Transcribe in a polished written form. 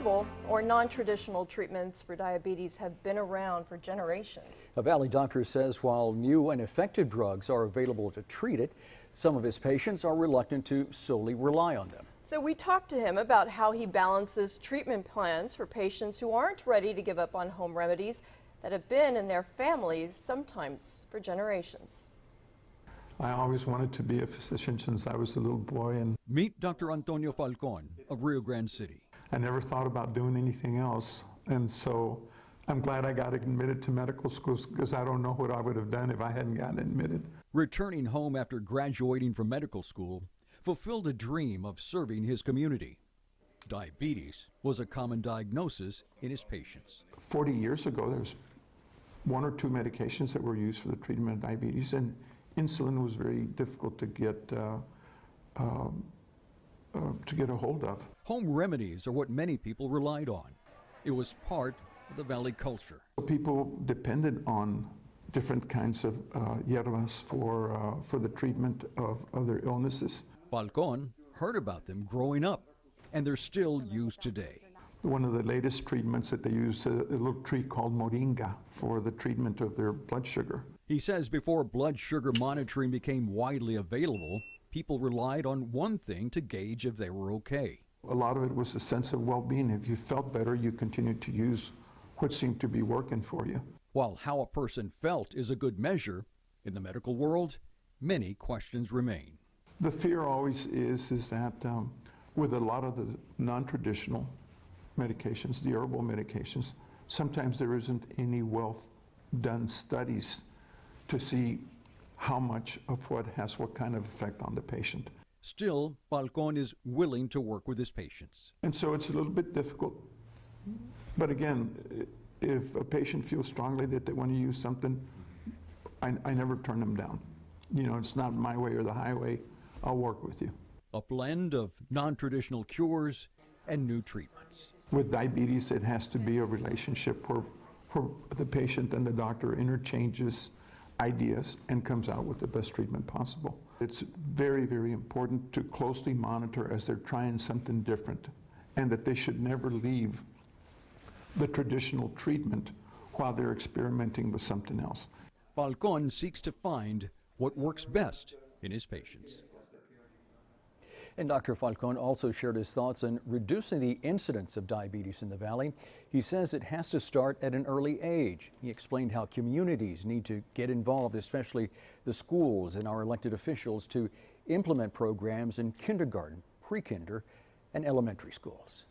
herbal or non-traditional treatments for diabetes have been around for generations. A Valley doctor says while new and effective drugs are available to treat it, some of his patients are reluctant to solely rely on them. So we talked to him about how he balances treatment plans for patients who aren't ready to give up on home remedies that have been in their families, sometimes for generations. I always wanted to be a physician since I was a little boy, and Meet Dr. Antonio Falcon of Rio Grande City. I never thought about doing anything else. And so I'm glad I got admitted to medical schools, because I don't know what I would have done if I hadn't gotten admitted. Returning home after graduating from medical school fulfilled a dream of serving his community. Diabetes was a common diagnosis in his patients. 40 years ago, there was one or two medications that were used for the treatment of diabetes, and insulin was very difficult to get a hold of. Home remedies are what many people relied on. It was part of the Valley culture. People depended on different kinds of hierbas for the treatment of their illnesses. Falcon heard about them growing up, and they're still used today. One of the latest treatments that they use, a little tree called moringa, for the treatment of their blood sugar. He says before blood sugar monitoring became widely available, people relied on one thing to gauge if they were okay. A lot of it was a sense of well-being. If you felt better, you continued to use what seemed to be working for you. While how a person felt is a good measure, in the medical world, many questions remain. The fear always is that with a lot of the non-traditional medications, the herbal medications, sometimes there isn't any well-done studies to see how much of what has what kind of effect on the patient. Still, Falcon is willing to work with his patients. And so it's a little bit difficult. But again, if a patient feels strongly that they want to use something, I never turn them down. You know, it's not my way or the highway. I'll work with you. A blend of non-traditional cures and new treatments. With diabetes, it has to be a relationship where the patient and the doctor interchanges ideas and comes out with the best treatment possible. It's very, very important to closely monitor as they're trying something different, and that they should never leave the traditional treatment while they're experimenting with something else. Falcon seeks to find what works best in his patients. And Dr. Falcon also shared his thoughts on reducing the incidence of diabetes in the Valley. He says it has to start at an early age. He explained how communities need to get involved, especially the schools and our elected officials, to implement programs in kindergarten, pre-kinder, and elementary schools.